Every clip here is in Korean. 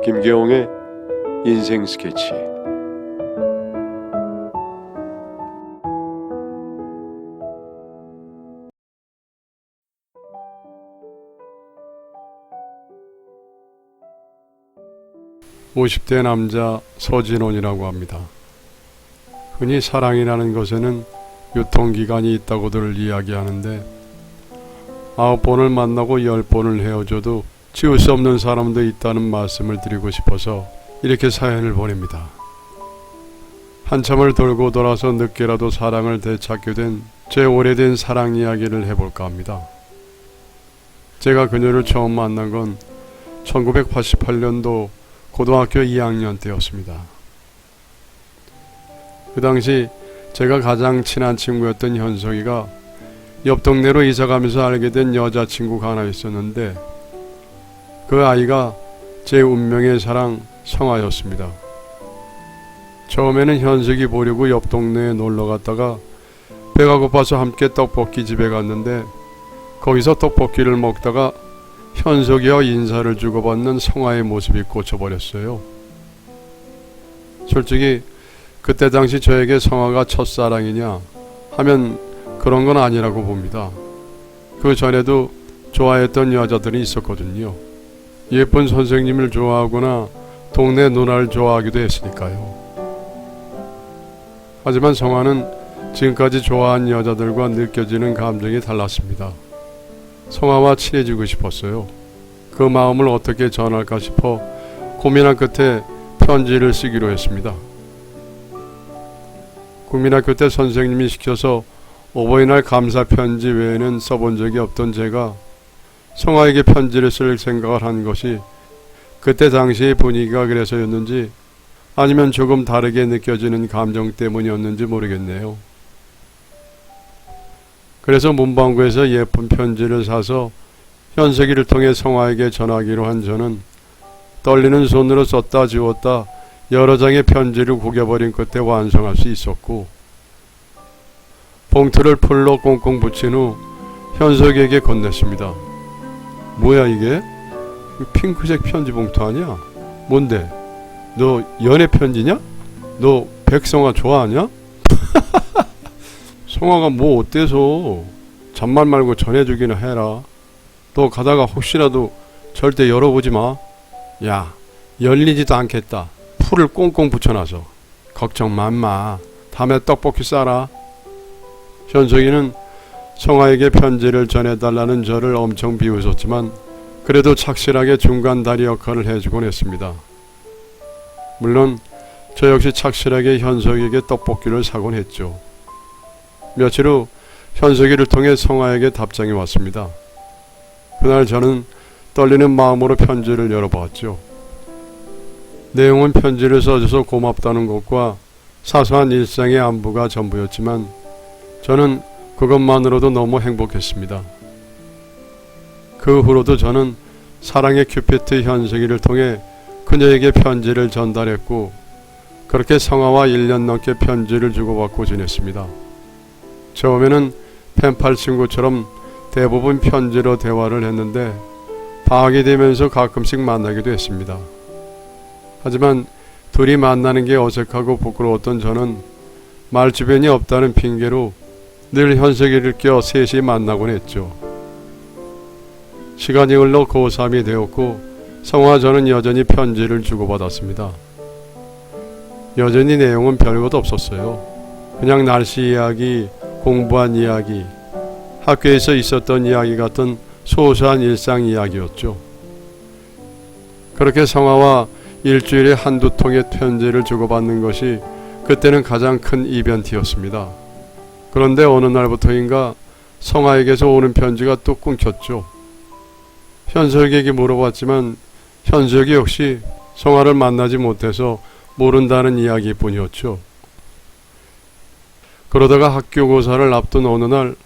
김계홍의 인생 스케치. (50대) 남자 서진원이라고 합니다. 흔히 사랑이라는 것에는 유통기간이 있다고들 이야기하는데 9번을 만나고 10번을 헤어져도 지울 수 없는 사람도 있다는 말씀을 드리고 싶어서 이렇게 사연을 보냅니다. 한참을 돌고 돌아서 늦게라도 사랑을 되찾게 된 제 오래된 사랑 이야기를 해볼까 합니다. 제가 그녀를 처음 만난 건 1988년도 고등학교 2학년 때였습니다. 그 당시 제가 가장 친한 친구였던 현석이가 옆 동네로 이사가면서 알게 된 여자친구가 하나 있었는데 그 아이가 제 운명의 사랑 성아였습니다. 처음에는 현석이 보려고 옆 동네에 놀러 갔다가 배가 고파서 함께 떡볶이 집에 갔는데 거기서 떡볶이를 먹다가 현석이와 인사를 주고받는 성아의 모습이 꽂혀버렸어요. 솔직히 그때 당시 저에게 성아가 첫사랑이냐 하면 그런 건 아니라고 봅니다. 그 전에도 좋아했던 여자들이 있었거든요. 예쁜 선생님을 좋아하거나 동네 누나를 좋아하기도 했으니까요. 하지만 성아는 지금까지 좋아한 여자들과 느껴지는 감정이 달랐습니다. 성아와 친해지고 싶었어요. 그 마음을 어떻게 전할까 싶어 고민한 끝에 편지를 쓰기로 했습니다. 국민학교 때 선생님이 시켜서 어버이날 감사 편지 외에는 써본 적이 없던 제가 성아에게 편지를 쓸 생각을 한 것이 그때 당시의 분위기가 그래서였는지 아니면 조금 다르게 느껴지는 감정 때문이었는지 모르겠네요. 그래서 문방구에서 예쁜 편지를 사서 현석이를 통해 성아에게 전하기로 한 저는 떨리는 손으로 썼다 지웠다 여러 장의 편지를 구겨버린 끝에 완성할 수 있었고 봉투를 풀로 꽁꽁 붙인 후 현석이에게 건넸습니다. 뭐야 이게? 핑크색 편지 봉투 아니야? 뭔데? 너 연애 편지냐? 너 백성아 좋아하냐? 성아가 뭐 어때서 잔말 말고 전해주기나 해라. 너 가다가 혹시라도 절대 열어보지 마. 야 열리지도 않겠다. 풀을 꽁꽁 붙여놔서 걱정 맘마. 다음에 떡볶이 싸라. 현석이는 성아에게 편지를 전해달라는 저를 엄청 비웃었지만 그래도 착실하게 중간다리 역할을 해주곤 했습니다. 물론 저 역시 착실하게 현석에게 떡볶이를 사곤 했죠. 며칠 후 현석이를 통해 성아에게 답장이 왔습니다. 그날 저는 떨리는 마음으로 편지를 열어보았죠. 내용은 편지를 써줘서 고맙다는 것과 사소한 일상의 안부가 전부였지만 저는 그것만으로도 너무 행복했습니다. 그 후로도 저는 사랑의 큐피트 현석이를 통해 그녀에게 편지를 전달했고 그렇게 성아와 1년 넘게 편지를 주고받고 지냈습니다. 처음에는 펜팔 친구처럼 대부분 편지로 대화를 했는데 방학이 되면서 가끔씩 만나기도 했습니다. 하지만 둘이 만나는 게 어색하고 부끄러웠던 저는 말주변이 없다는 핑계로 늘 현석이를 껴 셋이 만나곤 했죠. 시간이 흘러 고3이 되었고 성아와 저는 여전히 편지를 주고받았습니다. 여전히 내용은 별것 없었어요. 그냥 날씨 이야기, 공부한 이야기, 학교에서 있었던 이야기 같은 소소한 일상 이야기였죠. 그렇게 성아와 일주일에 한두 통의 편지를 주고받는 것이 그때는 가장 큰 이벤트였습니다. 그런데 어느 날부터인가 성아에게서 오는 편지가 뚝 끊겼죠. 현석에게 물어봤지만 현석이 역시 성아를 만나지 못해서 모른다는 이야기뿐이었죠. 그러다가 학교 고사를 앞둔 어느 날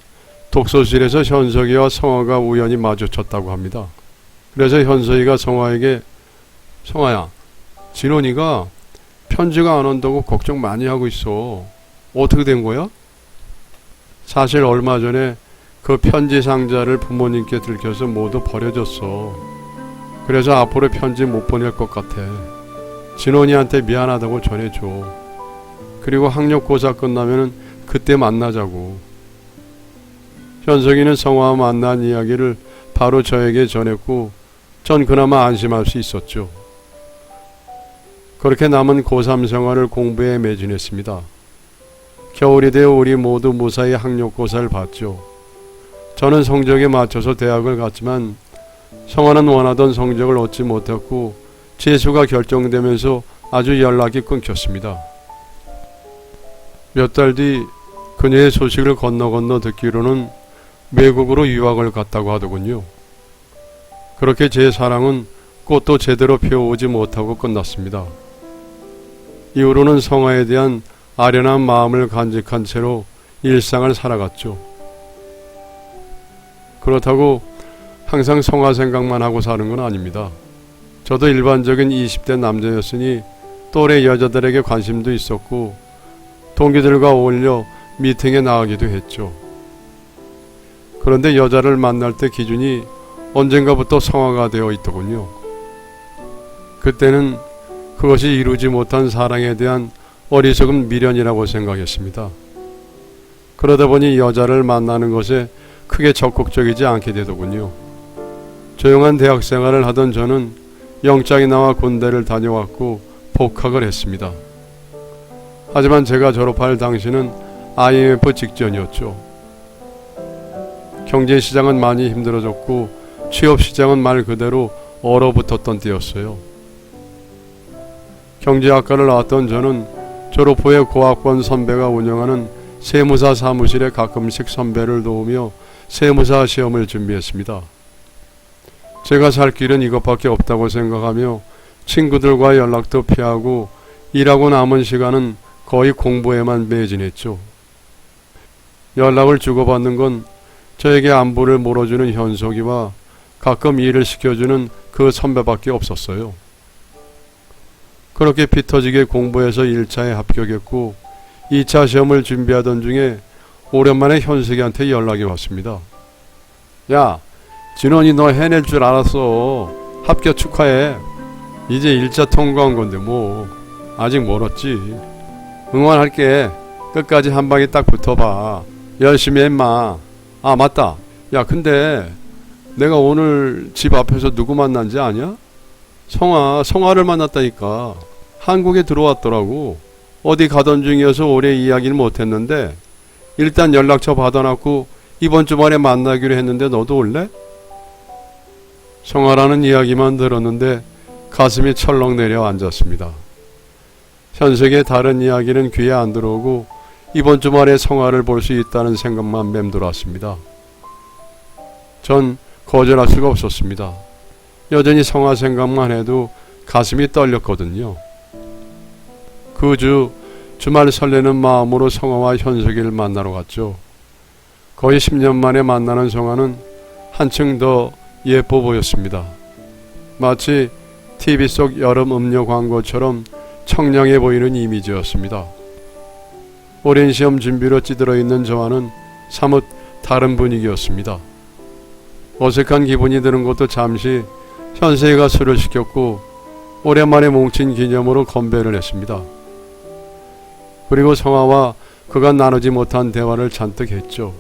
독서실에서 현석이와 성아가 우연히 마주쳤다고 합니다. 그래서 현석이가 성아에게 성아야, 진원이가 편지가 안 온다고 걱정 많이 하고 있어. 어떻게 된 거야? 사실 얼마 전에 그 편지 상자를 부모님께 들켜서 모두 버려졌어. 그래서 앞으로 편지 못 보낼 것 같아. 진원이한테 미안하다고 전해줘. 그리고 학력고사 끝나면은 그때 만나자고. 현석이는 성화와 만난 이야기를 바로 저에게 전했고 전 그나마 안심할 수 있었죠. 그렇게 남은 고3 생활을 공부에 매진했습니다. 겨울이 되어 우리 모두 무사히 학력고사를 봤죠. 저는 성적에 맞춰서 대학을 갔지만 성화는 원하던 성적을 얻지 못했고 재수가 결정되면서 아주 연락이 끊겼습니다. 몇 달 뒤 그녀의 소식을 건너 듣기로는 외국으로 유학을 갔다고 하더군요. 그렇게 제 사랑은 꽃도 제대로 피어오지 못하고 끝났습니다. 이후로는 성화에 대한 아련한 마음을 간직한 채로 일상을 살아갔죠. 그렇다고 항상 성화 생각만 하고 사는 건 아닙니다. 저도 일반적인 20대 남자였으니 또래 여자들에게 관심도 있었고 동기들과 어울려 미팅에 나가기도 했죠. 그런데 여자를 만날 때 기준이 언젠가부터 성화가 되어 있더군요. 그때는 그것이 이루지 못한 사랑에 대한 어리석은 미련이라고 생각했습니다. 그러다 보니 여자를 만나는 것에 크게 적극적이지 않게 되더군요. 조용한 대학 생활을 하던 저는 영장이 나와 군대를 다녀왔고 복학을 했습니다. 하지만 제가 졸업할 당시는 IMF 직전이었죠. 경제시장은 많이 힘들어졌고 취업시장은 말 그대로 얼어붙었던 때였어요. 경제학과를 나왔던 저는 졸업 후에 고학번 선배가 운영하는 세무사 사무실에 가끔씩 선배를 도우며 세무사 시험을 준비했습니다. 제가 살 길은 이것밖에 없다고 생각하며 친구들과 연락도 피하고 일하고 남은 시간은 거의 공부에만 매진했죠. 연락을 주고받는 건 저에게 안부를 물어주는 현석이와 가끔 일을 시켜주는 그 선배밖에 없었어요. 그렇게 피 터지게 공부해서 1차에 합격했고 2차 시험을 준비하던 중에 오랜만에 현석이한테 연락이 왔습니다. 야, 진원이 너 해낼 줄 알았어. 합격 축하해. 이제 1차 통과한 건데 뭐 아직 멀었지. 응원할게. 끝까지 한 방에 딱 붙어봐. 열심히 해 임마. 아 맞다. 야 근데 내가 오늘 집 앞에서 누구 만난지 아냐? 성화를 만났다니까. 한국에 들어왔더라고. 어디 가던 중이어서 오래 이야기를 못했는데 일단 연락처 받아놨고 이번 주말에 만나기로 했는데 너도 올래? 성화라는 이야기만 들었는데 가슴이 철렁 내려앉았습니다. 현석의 다른 이야기는 귀에 안 들어오고 이번 주말에 성화를 볼 수 있다는 생각만 맴돌았습니다. 전 거절할 수가 없었습니다. 여전히 성화 생각만 해도 가슴이 떨렸거든요. 그 주말 설레는 마음으로 성화와 현석이를 만나러 갔죠. 거의 10년 만에 만나는 성화는 한층 더 예뻐 보였습니다. 마치 TV 속 여름 음료 광고처럼 청량해 보이는 이미지였습니다. 오랜 시험 준비로 찌들어 있는 저와는 사뭇 다른 분위기였습니다. 어색한 기분이 드는 것도 잠시 현세이가 술을 시켰고 오랜만에 뭉친 기념으로 건배를 했습니다. 그리고 성화와 그간 나누지 못한 대화를 잔뜩 했죠.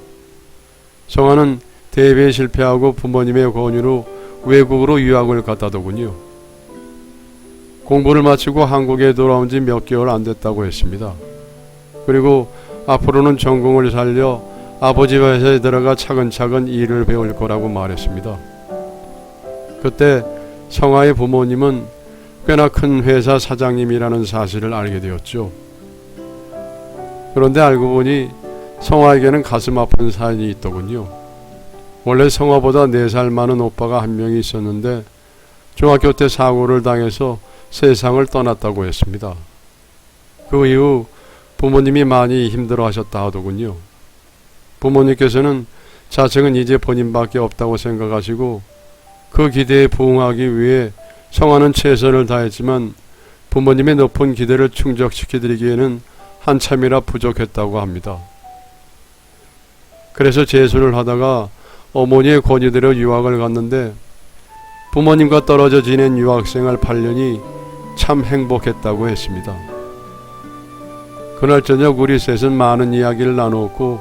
성화는 대회에 실패하고 부모님의 권유로 외국으로 유학을 갔다더군요. 공부를 마치고 한국에 돌아온 지 몇 개월 안 됐다고 했습니다. 그리고 앞으로는 전공을 살려 아버지 회사에 들어가 차근차근 일을 배울 거라고 말했습니다. 그때 성화의 부모님은 꽤나 큰 회사 사장님이라는 사실을 알게 되었죠. 그런데 알고 보니 성화에게는 가슴 아픈 사연이 있더군요. 원래 성화보다 4살 많은 오빠가 한 명이 있었는데 중학교 때 사고를 당해서 세상을 떠났다고 했습니다. 그 이후 부모님이 많이 힘들어 하셨다 하더군요. 부모님께서는 자식은 이제 본인밖에 없다고 생각하시고 그 기대에 부응하기 위해 성화는 최선을 다했지만 부모님의 높은 기대를 충족시켜드리기에는 한참이나 부족했다고 합니다. 그래서 재수를 하다가 어머니의 권유대로 유학을 갔는데 부모님과 떨어져 지낸 유학생활 8년이 참 행복했다고 했습니다. 그날 저녁 우리 셋은 많은 이야기를 나누었고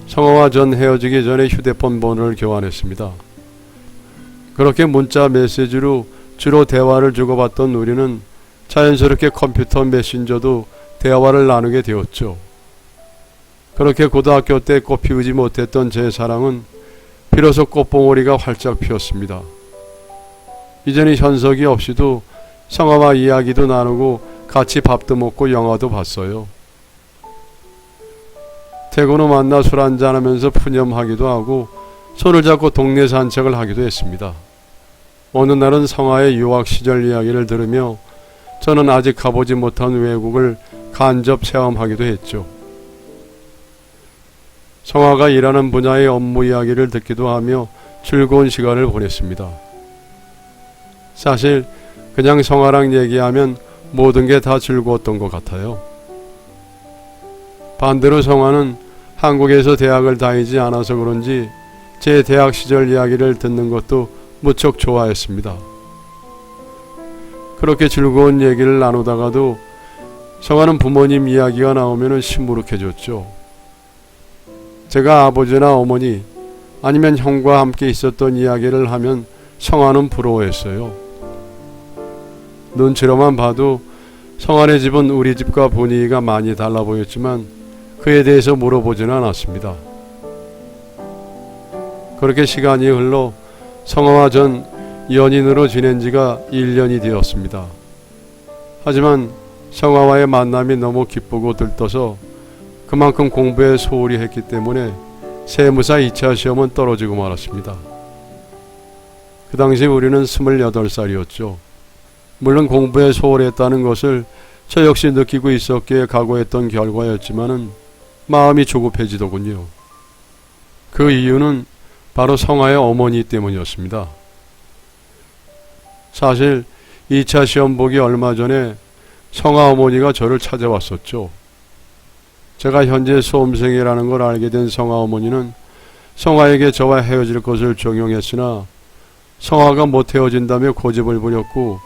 성화와 전 헤어지기 전에 휴대폰 번호를 교환했습니다. 그렇게 문자 메시지로 주로 대화를 주고받던 우리는 자연스럽게 컴퓨터 메신저도 대화를 나누게 되었죠. 그렇게 고등학교 때 꽃 피우지 못했던 제 사랑은 비로소 꽃봉오리가 활짝 피었습니다. 이제는 현석이 없이도 성화와 이야기도 나누고 같이 밥도 먹고 영화도 봤어요. 퇴근 후 만나 술 한잔하면서 푸념하기도 하고 손을 잡고 동네 산책을 하기도 했습니다. 어느 날은 성화의 유학 시절 이야기를 들으며 저는 아직 가보지 못한 외국을 간접 체험하기도 했죠. 성화가 일하는 분야의 업무 이야기를 듣기도 하며 즐거운 시간을 보냈습니다. 사실 그냥 성화랑 얘기하면 모든 게 다 즐거웠던 것 같아요. 반대로 성화는 한국에서 대학을 다니지 않아서 그런지 제 대학 시절 이야기를 듣는 것도 무척 좋아했습니다. 그렇게 즐거운 얘기를 나누다가도 성화는 부모님 이야기가 나오면 시무룩해졌죠. 제가 아버지나 어머니 아니면 형과 함께 있었던 이야기를 하면 성화는 부러워했어요. 눈치로만 봐도 성화네 집은 우리 집과 분위기가 많이 달라 보였지만 그에 대해서 물어보지는 않았습니다. 그렇게 시간이 흘러 성화와 전 연인으로 지낸 지가 1년이 되었습니다. 하지만 성화와의 만남이 너무 기쁘고 들떠서 그만큼 공부에 소홀히 했기 때문에 세무사 2차 시험은 떨어지고 말았습니다. 그 당시 우리는 28살이었죠. 물론 공부에 소홀했다는 것을 저 역시 느끼고 있었기에 각오했던 결과였지만은 마음이 조급해지더군요. 그 이유는 바로 성화의 어머니 때문이었습니다. 사실 2차 시험 보기 얼마 전에 성화 어머니가 저를 찾아왔었죠. 제가 현재 수험생이라는 걸 알게 된 성화 어머니는 성화에게 저와 헤어질 것을 종용했으나 성화가 못 헤어진다며 고집을 부렸고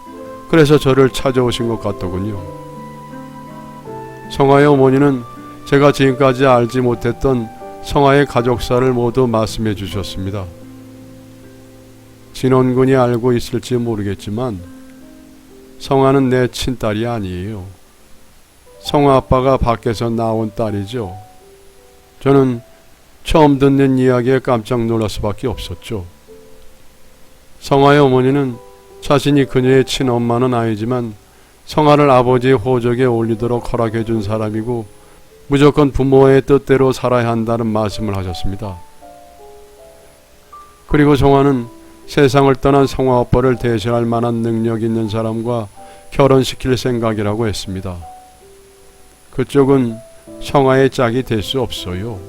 그래서 저를 찾아오신 것 같더군요. 성화의 어머니는 제가 지금까지 알지 못했던 성화의 가족사를 모두 말씀해 주셨습니다. 진원군이 알고 있을지 모르겠지만 성화는 내 친딸이 아니에요. 성화 아빠가 밖에서 나온 딸이죠. 저는 처음 듣는 이야기에 깜짝 놀랄 수밖에 없었죠. 성화의 어머니는 자신이 그녀의 친엄마는 아니지만 성화를 아버지의 호적에 올리도록 허락해 준 사람이고 무조건 부모의 뜻대로 살아야 한다는 말씀을 하셨습니다. 그리고 성화는 세상을 떠난 성화 아빠를 대신할 만한 능력 있는 사람과 결혼시킬 생각이라고 했습니다. 그쪽은 성화의 짝이 될 수 없어요.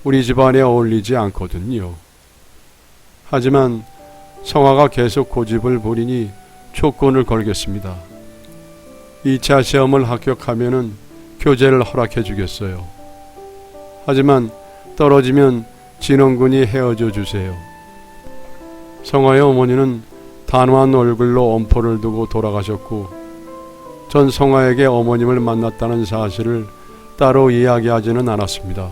우리 집안에 어울리지 않거든요. 하지만 성화가 계속 고집을 부리니 조건을 걸겠습니다. 2차 시험을 합격하면은 교제를 허락해 주겠어요. 하지만 떨어지면 진원군이 헤어져 주세요. 성화의 어머니는 단호한 얼굴로 엄포를 두고 돌아가셨고 전 성화에게 어머님을 만났다는 사실을 따로 이야기하지는 않았습니다.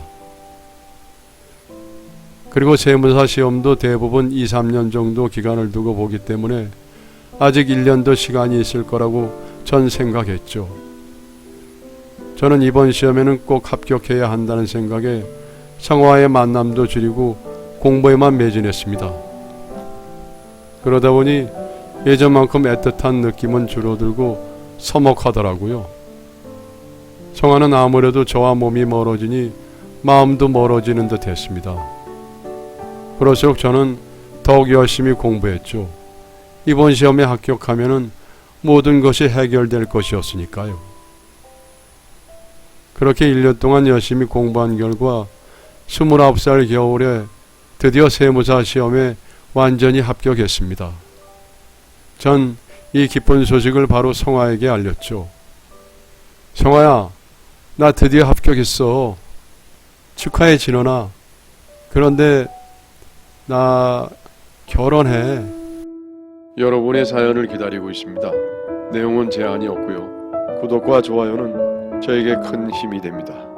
그리고 세무사 시험도 대부분 2, 3년 정도 기간을 두고 보기 때문에 아직 1년도 시간이 있을 거라고 전 생각했죠. 저는 이번 시험에는 꼭 합격해야 한다는 생각에 성화의 만남도 줄이고 공부에만 매진했습니다. 그러다 보니 예전만큼 애틋한 느낌은 줄어들고 서먹하더라고요. 성화는 아무래도 저와 몸이 멀어지니 마음도 멀어지는 듯 했습니다. 그럴수록 저는 더욱 열심히 공부했죠. 이번 시험에 합격하면은 모든 것이 해결될 것이었으니까요. 그렇게 1년 동안 열심히 공부한 결과 29살 겨울에 드디어 세무사 시험에 완전히 합격했습니다. 전 이 기쁜 소식을 바로 성화에게 알렸죠. 성화야, 나 드디어 합격했어. 축하해, 진원아. 그런데 나 결혼해. 여러분의 사연을 기다리고 있습니다. 내용은 제한이 없고요. 구독과 좋아요는 저에게 큰 힘이 됩니다.